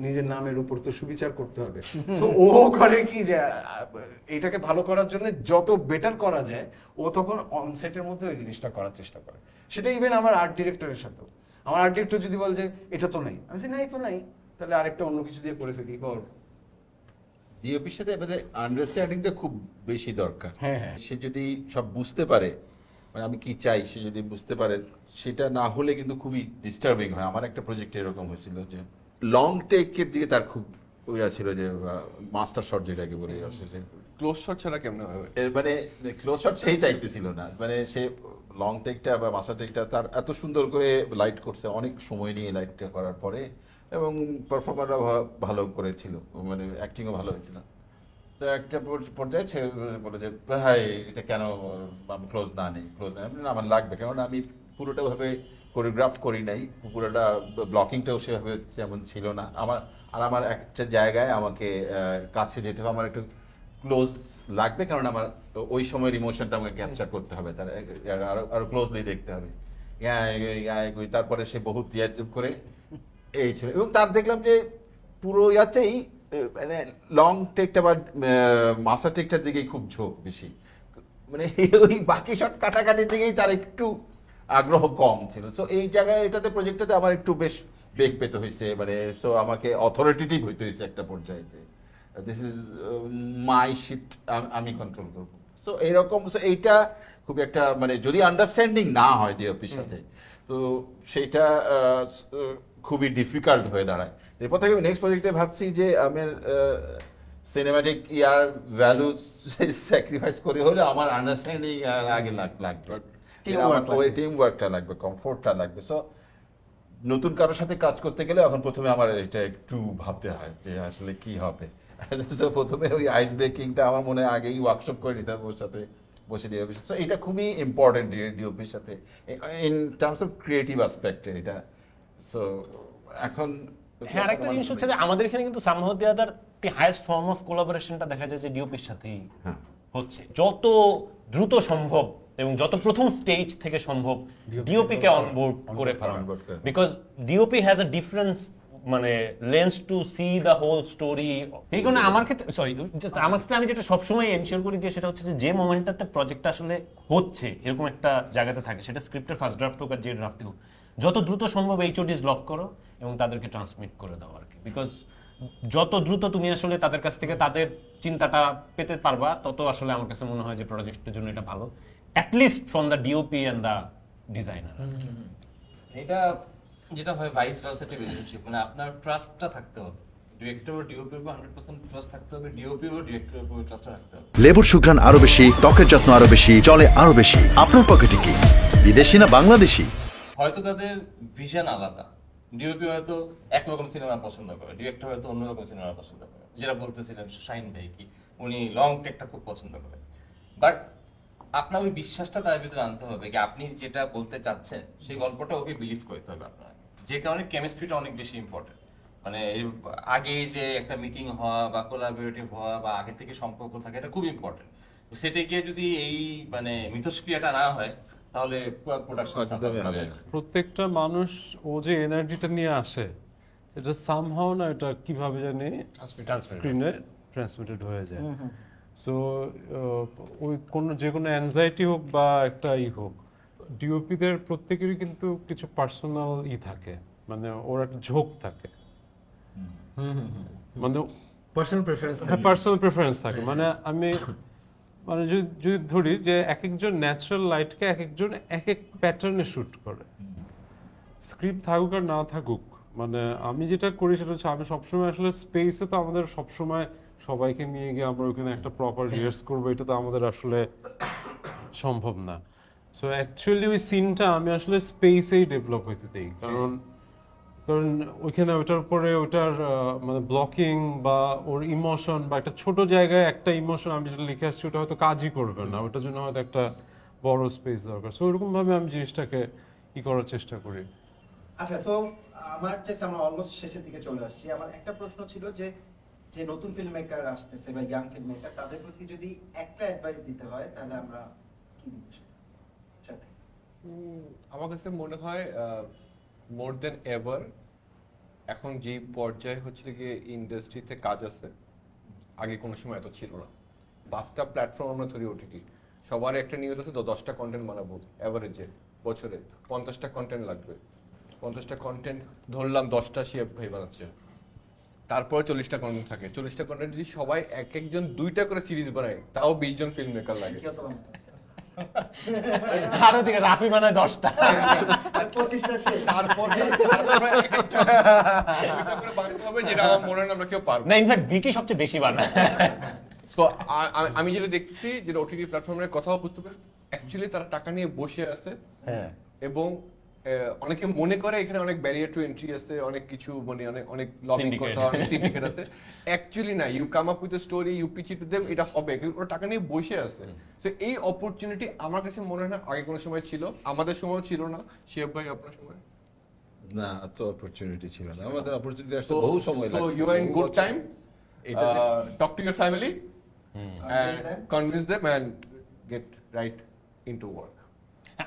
নিজের নামের উপর তো সুবিচার করতে হবে, তো ও করে কি যে এটাকে ভালো করার জন্য যত বেটার করা যায় ও তখন অন সেটের মধ্যে ওই জিনিসটা করার চেষ্টা করে। সেটা ইভেন আমার আর্ট ডিরেক্টরের সাথেও, আমার আর্ট ডিরেক্টর যদি বলে যে এটা তো নাই, আমি বলি নাই তো নাই, তাহলে আরেকটা অন্য কিছু দিয়ে করে ফেলি। ডিওপির সাথে এবারে আন্ডারস্ট্যান্ডিংটা খুব বেশি দরকার। হ্যাঁ, হ্যাঁ। সে যদি সব বুঝতে পারে, মানে আমি কি চাই সে যদি বুঝতে পারে, সেটা না হলে কিন্তু খুবই ডিস্টার্বিং হয়। আমার একটা প্রজেক্টে এরকম হয়েছিল যে লং টেকের দিকে তার খুব ইয়া ছিল, যে মাস্টার শট যেটাকে বলে আসলে ক্লোজ শট ছাড়া কেমনে হয়? এর মানে ক্লোজ শট সেই চাইতেছিল না, মানে সে লং টেকটা বা মাস্টার টেকটা তার এত সুন্দর করে লাইট করছে, অনেক সময় নিয়ে লাইটটা করার পরে, এবং পারফর্মাররা ভালো করেছিল, মানে অ্যাক্টিংও ভালো হয়েছিল। তো একটা পর্যায়ে সে বলে যে ভাই এটা কেন আমি ক্লোজ না নেই, আমার লাগবে, কারণ আমি পুরোটা ভাবে কোরিওগ্রাফ করি নাই, পুরোটা ব্লকিংটাও সেভাবে তেমন ছিল না আমার একটা জায়গায় আমাকে কাছে যেতে হবে, আমার একটু ক্লোজ লাগবে, কারণ আমার ওই সময়ের ইমোশনটা আমাকে ক্যাপচার করতে হবে, তার আরো ক্লোজলি দেখতে হবে। তারপরে সে বহুত করে এই ছিল, এবং তার দেখলাম যে পুরো ইয়াতেই মানে লং টেকটা বা মাস্টার টেকটার দিকেই খুব ঝোঁক বেশি, মানে ওই বাকি শট কাটাকাটির দিকেই তার একটু আগ্রহ কম ছিল। সো এই জায়গায় এটাতে প্রজেক্টটাতে আমার একটু বেশ বেগ পেতে হয়েছে, মানে সো আমাকে অথরিটেটিভ হইতে হয়েছে একটা পর্যায়েতে, দিস ইজ মাই শিট, আমি কন্ট্রোল করবো। সো এইরকম, সো এইটা খুব একটা মানে যদি আন্ডারস্ট্যান্ডিং না হয় ডিওপির সাথে, তো সেইটা খুবই ডিফিকাল্ট হয়ে দাঁড়ায়। এরপর থেকে আমি নেক্সট প্রজেক্টে ভাবছি যে আমার সিনেমাটিক ইয়ার ভ্যালুস স্যাক্রিফাইস করে হলে আমার আন্ডারস্ট্যান্ডিং আগে লাগবে, টিম ওয়ার্কটা লাগবে, কমফোর্টটা লাগবে। সো নতুন কারোর সাথে কাজ করতে গেলে এখন প্রথমে আমার এটা একটু ভাবতে হয় যে আসলে কি হবে। তো প্রথমে ওই আইস ব্রেকিংটা আমার মনে হয় আগেই ওয়ার্কশপ করে নিতে হবে ওর সাথে বসে ডিওপি। সো এটা খুবই ইম্পর্টেন্ট ডিওপির সাথে in terms of creative aspect এটা। সো এখন হ্যাঁ, আরেকটা জিনিস হচ্ছে যে আমাদের এখানে কিন্তু somehow the other the highest form of কোলাবোরেশনটা দেখা যায় যে ডিওপির সাথেই হচ্ছে। যত দ্রুত সম্ভব এবং যত প্রথম স্টেজ থেকে সম্ভব ডিওপি কে অনবোর্ড করে ফেলা, because DOP has a difference মানে lens to see the whole story. এই কারণে আমার ক্ষেত্রে আমার ক্ষেত্রে আমি যেটা সবসময় এনশিওর করি যে সেটা হচ্ছে যে মোমেন্টটাতে প্রজেক্টটা আসলে হচ্ছে এরকম একটা জায়গাতে থাকে, সেটা স্ক্রিপ্টের ফার্স্ট ড্রাফট হোক আর যে ড্রাফটে হোক, যত দ্রুত সম্ভব এইচওডিস লক করো এবং তাদেরকে ট্রান্সমিট করে দাও আর কি। বিকজ যত দ্রুত তুমি আসলে তাদের কাছ থেকে তাদের চিন্তাটা পেতে পারবা, তত আসলে আমার কাছে মনে হয় যে প্রজেক্টের জন্য এটা ভালো, at least from the DOP and the designer. এটা যেটা হয় ভাইস ভার্সা রিলেশনশিপ, মানে আপনার ট্রাস্টটা থাকতে হবে, ডিরেক্টর ও ডিওপির উপর 100% ট্রাস্ট থাকতে হবে, ডিওপি ও ডিরেক্টরের উপর ট্রাস্টটা থাকতে হবে। লেবুর সুঘ্রাণ আরো বেশি, ত্বকের যত্ন আরো বেশি, চলে আরো বেশি। আপনার পকেটে কি বিদেশি না বাংলাদেশি? হয়তো তাদের ভিশন আলাদা, ডিওপি হয়তো একরকম সিনেমা পছন্দ করে, ডিরেক্টর হয়তো অন্যরকম সিনেমা পছন্দ করে, যেটা বলতেছিলেন শাহিন ভাই কি উনি লং টেকটা খুব পছন্দ করে। বাট আপনার ওই বিশ্বাসটা তার ভিতরে আনতে হবে কি আপনি যেটা বলতে চাচ্ছেন সেই গল্পটা ওকে বিলিভ করতে হবে আপনার, যে কারণে কেমিস্ট্রিটা অনেক বেশি ইম্পর্টেন্ট। মানে আগে যে একটা মিটিং হওয়া বা কোলাবোরেটিভ হওয়া বা আগে থেকে সম্পর্ক থাকে, এটা খুব ইম্পর্টেন্ট। সেটা গিয়ে যদি এই মানে মিথস্ক্রিয়াটা না হয় তাহলে পুরো প্রোডাকশন প্রত্যেকটা মানুষ ও যে এনার্জিটা নিয়ে আসে এটা সামহাও না এটা কিভাবে জানি স্ক্রিনে ট্রান্সমিটেড হয়ে যায়। সো ওই যে কোনো অ্যাংজাইটি হোক বা একটা হোক, ডিওপিদের প্রত্যেকেরই কিন্তু কিছু পার্সোনাল থাকে, মানে ওর একটা ঝোঁক থাকে, মানে পার্সোনাল প্রেফারেন্স। হ্যাঁ, পার্সোনাল প্রেফারেন্স থাকে। মানে আমি মানে যদি ধরি যে এক একজন ন্যাচারাল লাইটকে এক একজন এক এক প্যাটার্নে শুট করে, স্ক্রিপ্ট থাকুক আর না থাকুক। মানে আমি যেটা করি সেটা হচ্ছে আমি সবসময় আসলে স্পেসে তো আমাদের সবসময় সবাইকে নিয়ে গিয়ে আমরা ওখানে একটা প্রপার রিহার্স করবো, এটা তো আমাদের আসলে সম্ভব না। সো অ্যাকচুয়ালি ওই সিনটা আমি আসলে স্পেসেই ডেভেলপ হইতে দিই, কারণ ওইখানে ওটার উপরে ওটার মানে ব্লকিং বা ওর ইমোশন বা একটা ছোট জায়গায় একটা ইমোশন আমি যেটা লিখে আসছি ওটা হয়তো কাজই করবে না, ওটার জন্য হয়তো একটা বড় স্পেস দরকার। সো ওরকম ভাবে আমি জিনিসটাকে করার চেষ্টা করি। আচ্ছা, সো আমরা অলমোস্ট শেষের দিকে চলে আসছি। আমার একটা প্রশ্ন ছিল যে নতুন ফিল্ম মেকার আসতেছে বা ইয়াং ফিল্ম মেকার, তাদের প্রতি যদি একটা অ্যাডভাইস দিতে হয় তাহলে আমরা কি দিব? আমার কাছে মনে হয় মোর দেন এভার এখন যে পর্যায়ে হচ্ছে গিয়ে ইন্ডাস্ট্রিতে কাজ আছে, আগে কোনো সময় এত ছিল না। 5টা প্ল্যাটফর্ম আমরা ধরি ওটিটি, সবার একটা নিয়ত আছে 10টা কন্টেন্ট বানাবো, এভারেজে বছরে 50টা কন্টেন্ট লাগবে। 50টা কন্টেন্ট ধরলাম 10টা শেফ ভাই বানাচ্ছে, তারপর 40টা কন্টেন্ট থাকে। 40টা কন্টেন্ট যদি সবাই এক একজন 2টা করে সিরিজ বানায়, তাও 20 জন ফিল্ম মেকার লাগে। আরো দিকে রাফি বানায় 10টা, 25টা শেষ। তারপরে বানাতে হবে যেটা আমার মনে হয় আমরা কেউ পারবো না। ইনফ্যাক্ট ভিকি সবচেয়ে বেশি বানায়। তো আমি যেটা দেখছি যেটা ওটিটি প্ল্যাটফর্মের কথাও বুঝতে পারছি, অ্যাকচুয়ালি তারা টাকা নিয়ে বসে আছে। হ্যাঁ, এবং অনেকে মনে করে এখানে অনেক ব্যারিয়ার টু এন্ট্রি আছে, অনেক কিছু মানে অনেক লবিং করতে হয়, অনেক সিন্ডিকেট আছে। অ্যাকচুয়ালি না, you come up with a story, you pitch it to them, এটা হবে, কিন্তু ওরা টাকা নিয়ে বসে আছে। তো এই অপরচুনিটি আমার কাছে মনে হয় না আগে কোনো সময় ছিল, আমাদের সময় ছিল না। শিব ভাই আপনার সময়? না, এত অপরচুনিটি ছিল না আমাদের। অপরচুনিটি আসতে বহু সময় লাগছে। So you are in good time. Talk to your family and convince them and get right into work.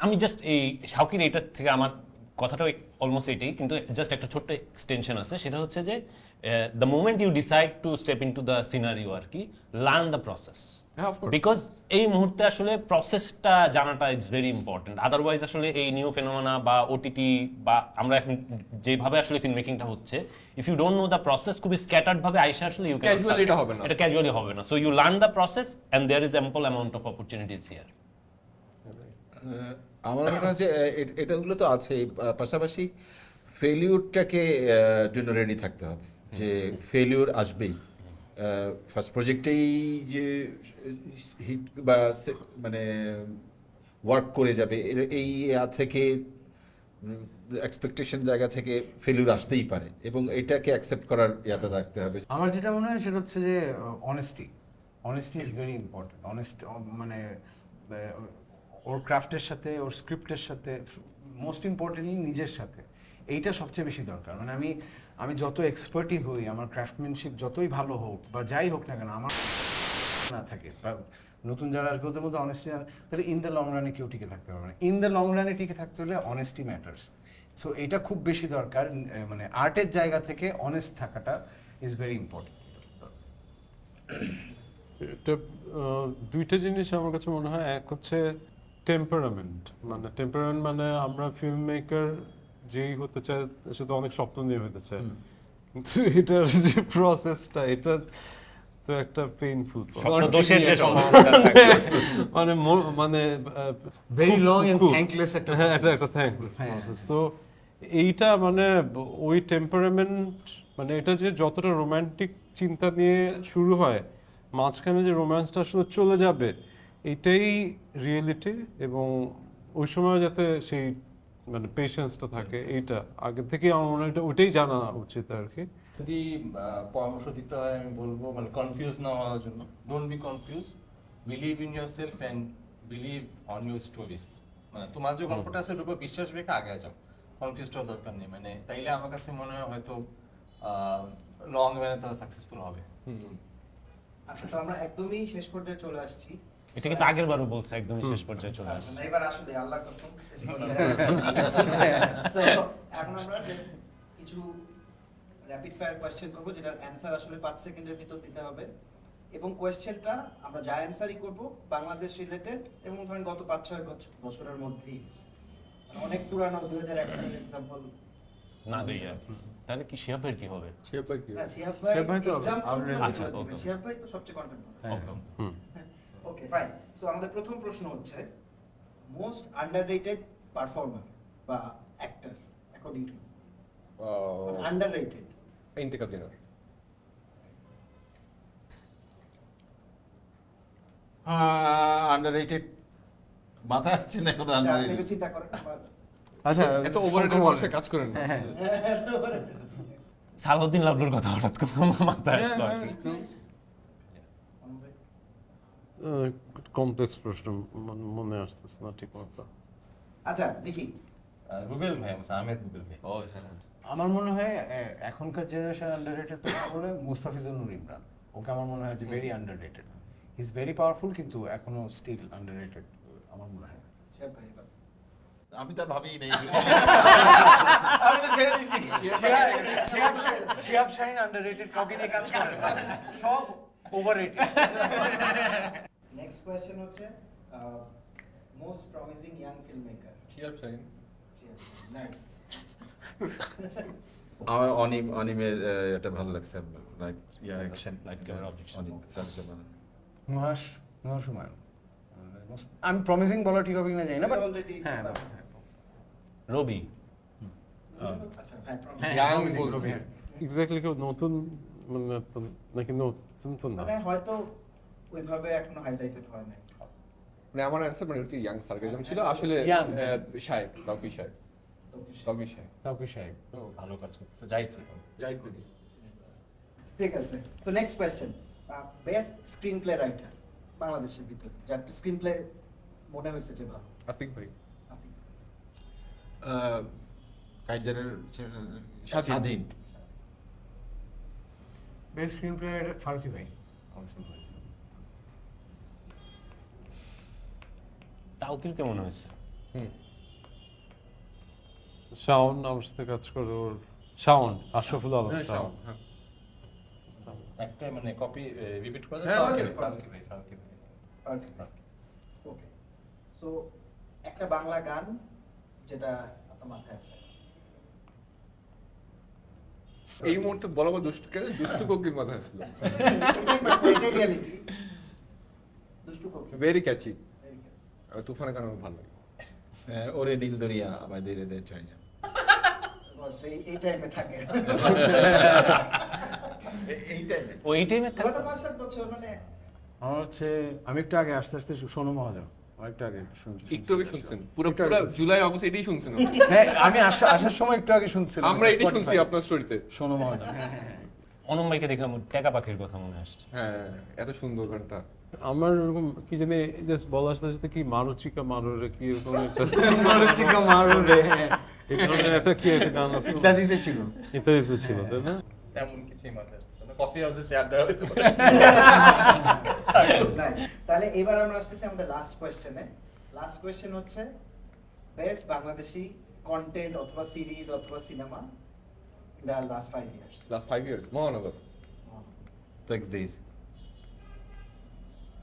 আমি জাস্ট এই শাওকির এইটার থেকে আমার কথাটা অলমোস্ট এইটাই, কিন্তু জাস্ট একটা ছোট্ট এক্সটেনশন আছে। সেটা হচ্ছে যে the moment you decide to step into the scenario আর কি, লার্ন দ্য প্রসেস। বিকজ এই মুহূর্তে আসলে প্রসেসটা জানাটা ইজ ভেরি ইম্পর্টেন্ট। আদারওয়াইজ আসলে এই নিউ ফেনোমেনা বা ওটিটি বা আমরা এখন যেভাবে আসলে ফিল্ম মেকিংটা হচ্ছে, if you don't know the process, খুবই স্ক্যাটার্ড ভাবে আইসা আসলে ইউ ক্যাজুয়ালি এটা হবে না, এটা ক্যাজুয়ালি হবে না। So you learn the process and there is ample amount of opportunities here. আমার মনে হয় যে এটাগুলো তো আছে, পাশাপাশি ফেলিউরটাকে জন্য রেডি থাকতে হবে, যে ফেলিউর আসবেই। ফার্স্ট প্রজেক্টেই যে হিট বা মানে ওয়ার্ক করে যাবে এই থেকে এক্সপেকটেশন জায়গা থেকে ফেলিউর আসতেই পারে, এবং এটাকে অ্যাকসেপ্ট করার ইয়াটা রাখতে হবে। আমার যেটা মনে হয় সেটা হচ্ছে যে অনেস্টি ইজ ভেরি ইম্পর্টেন্ট। মানে ওর ক্রাফটের সাথে, ওর স্ক্রিপ্টের সাথে, মোস্ট ইম্পর্টেন্টলি নিজের সাথে, এইটা সবচেয়ে বেশি দরকার। মানে আমি যত এক্সপার্টই হই, আমার ক্রাফটম্যানশিপ যতই ভালো হোক বা যাই হোক না কেন, আমার না থাকে বা নতুন যারা আসবে ওদের মধ্যে অনেস্টি না, তাহলে ইন দ্য লং রানে কেউ টিকে থাকতে পারবে না। ইন দ্য লং রানে টিকে থাকতে হলে অনেস্টি ম্যাটার্স। সো এটা খুব বেশি দরকার। মানে আর্টের জায়গা থেকে অনেস্ট থাকাটা ইজ ভেরি ইম্পর্টেন্ট। এটা দুইটা জিনিস আমার কাছে মনে হয়। এক হচ্ছে টেম্পারামেন্ট, মানে আমরা ফিল্ম মেকার যেই হতে চাই সে তো অনেক স্বপ্ন নিয়ে হতে চায়, কিন্তু এটার যে প্রসেসটা, এটা তো একটা পেইনফুল দোষের যে সম্ভাবনা থাকে মানে Very long and খুব- thankless একটা হ্যাঁ, এটা process. একটা থ্যাঙ্কলেস হ্যাঁ। প্রসেস। তো এইটা মানে ওই টেম্পারামেন্ট, মানে এটা যে যতটা রোমান্টিক চিন্তা নিয়ে শুরু হয়, মাঝখানে যে রোম্যান্সটা আসলে চলে যাবে, এটাই রিয়েলিটি। এবং ওই সময় যাতে সেই মানে পেশেন্সটা থাকে, এইটা আগে থেকে আমার মনে হয় ওটাই জানা উচিত আর কি। যদি পরামর্শ দিতে হয় আমি বলবো মানে কনফিউজ না হওয়ার জন্য, don't be confuse, believe in your self and believe on your stories. মানে তোমার যে গল্পটা আছে ওর উপর বিশ্বাস রেখে আগে যাও, কনফিউজ হওয়ার দরকার নেই। মানে তাইলে আমার কাছে মনে হয় হয়তো লং রানে তারা সাকসেসফুল হবে। আচ্ছা, তো আমরা একদমই শেষ পর্যায়ে চলে আসছি। এটা কিন্তু আগের বারও বলছে একদমই শেষ পর্যায়ে চলে আসছে। না, এবার আসলে আল্লাহর কসম So, এখন আমরা just কিছু র্যাপিড ফায়ার কোয়েশ্চেন করব, যেটার অ্যানসার আসলে 5 সেকেন্ডের ভিতর দিতে হবে। এবং কোয়েশ্চেনটা আমরা যা অ্যানসারই করব বাংলাদেশ রিলেটেড, এবং ধরেন গত 5-6 বছরের মধ্যেই মানে অনেক পুরানো 2001 সালের এক্সাম্পল না দেই আর তাহলে কি শিহাব ভাইয়ের কি হবে? না, শিহাব শিহাব ভাই তো example already- গুলো আচ্ছা, দিতে হবে। okay. শিহাব ভাই তো সবচেয়ে content. Hmm. Okay fine. So আমাদের প্রথম প্রশ্ন হচ্ছে মোস্ট আন্ডাররেটেড পারফর্মার বা actor according to underrated. Intekhab জেনার। আন্ডাররেটেড মাথা আসছে না এখন ভেবে আন্ডাররেটেড। চিন্তা করেন। আচ্ছা, এত ওভাররেটেড মানুষের কাজ করেন না। হ্যাঁ, সালাউদ্দিন লাবলুর কথা হঠাৎ করে আমার মাথায় আসলো আর কি। কমপ্লেক্স প্রশ্ন, মনে আসতেছে না ঠিক মতো। আচ্ছা নিকি, রুবেল ভাই, আহমেদ রুবেল ভাই। ও হ্যাঁ। আমার মনে হয় এখনকার জেনারেশন আন্ডাররেটেড বলে মুস্তাফিজুর নূর ইমরান। ওকে আমার মনে হয় যে very underrated. He is very powerful, কিন্তু এখনো স্টিল আন্ডাররেটেড আমার মনে হয়। শিহাব ভাই এবার। আমি তো ভাবিই নেই। আমি তো ছেড়ে দিছি। শিহাব শাহিন আন্ডাররেটেড, কাউকে নিয়ে কাজ করে না। সব ওভাররেটেড। নেক্সট কোয়েশ্চেন হচ্ছে most promising young filmmaker. Shihab Shahin. Nice. আমার অনিমের এটা ভালো লাগছে, like year action like Anim service বানানো। নুহাস হুমায়ুন। আমি প্রমিসিং বলা ঠিক হবে কিনা জানি না, বাট Already- হ্যাঁ রবি। আচ্ছা হ্যাঁ, ইয়াং promising, বলছি। রবি, হ্যাঁ। এক্স্যাক্টলি কেউ নতুন মানে নাকি নতুন তো না। মানে হয়তো ওইভাবে এখনো হাইলাইটেড হয় নাই। মানে আমার অ্যান্সার মানে হচ্ছে ইয়াং সার্কাজম ছিল আসলে। Young. সাহেব, কাউকি সাহেব। কাউকি সাহেব। কাউকে সাহেব। ভালো কাজ করতেছে, যাই তো। যাই করি। ঠিক আছে। So next question, best screen play writer বাংলাদেশের ভিতর, যার স্ক্রিন প্লে মনে হয়েছে যে ভালো। আতিক ভাই। আপনি কাইজারের স্বাধীন। বেস্ট স্ক্রিন প্লে ফারুকি ভাই আমার কাছে মনে হয়েছে। তাওকির কেমন হয়েছে? শাওন আমার সাথে কাজ করে, ওর শাওন, আশরাফুল আলম হ্যাঁ, শাওন। হ্যাঁ। একটা মানে কপি রিপিট করে হ্যাঁ, ফারুকি ফারুকি ভাই, ফারুকি ভাই। ওকে। সো একটা বাংলা গান যেটা আপনার মাথায় আছে। এই মুহূর্তে বলবো দুষ্টু কোকির মাথায় আসলো। এটাই রিয়ালিটি। দুষ্টু কোকি। ভেরি ক্যাচি। তুফানের গান আমার ভালো লাগে। ওরে নীল দরিয়া আমাদের এদের ছাড়িয়া। বস এই টাইমে থাকে। এই টাইমে। ওই টাইমে গত 5-7 বছর মানে আমার হচ্ছে আমি একটু আগে আস্তে আস্তে সোনু মহাজন অনেকটা আগে শুনছি। একটু আগে শুনছেন, পুরো জুলাই অগস্ট এটাই শুনছেন আপনি। হ্যাঁ, আমি আসার সময় একটু আগে শুনছিলাম। আমরা এটাই শুনছি আপনার স্টোরিতে। সোনু মহাজন। অনম ভাইকে দেখে আমার টেকা পাখির কথা মনে আসছে। হ্যাঁ, এত সুন্দর গানটা। আমার ওরকম কি জানি জাস্ট বলার সাথে সাথে কি মারুচিকা মারুরে কি এরকম একটা মারুচিকা মারুরে, এই ধরনের একটা কি একটা গান আছে, ইত্যাদিতে ছিল। ইত্যাদিতে ছিল, তাই না? তেমন কিছুই মাথায় আসছে না। কফি হাউসে শেয়ারটা হইতে পারে। নাই। তাহলে এবার আমরা আসতেছি আমাদের লাস্ট কোয়েশ্চেনে। লাস্ট কোয়েশ্চেন হচ্ছে বেস্ট বাংলাদেশি কন্টেন্ট অথবা সিরিজ অথবা cinema in the last 5 years. Last 5 years মহানগর। তাকদীর।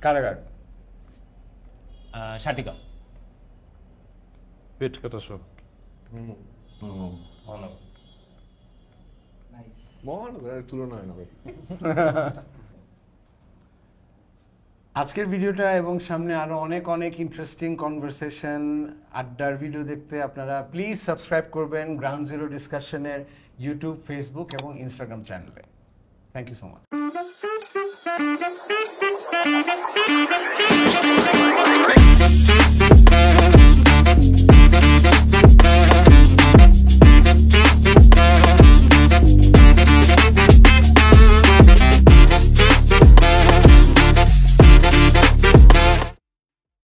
কারাগার। শাটিকা। পেট কাটা সব। হুম। অনব। মহানগরের তুলনা হয় না ভাই। আজকের ভিডিওটা এবং সামনে আরো অনেক অনেক ইন্টারেস্টিং কনভারসেশন আড্ডার ভিডিও দেখতে আপনারা প্লিজ সাবস্ক্রাইব করবেন গ্রাউন্ড জিরো ডিসকাশনের ইউটিউব, ফেসবুক এবং ইনস্টাগ্রাম চ্যানেলে। Thank you so much.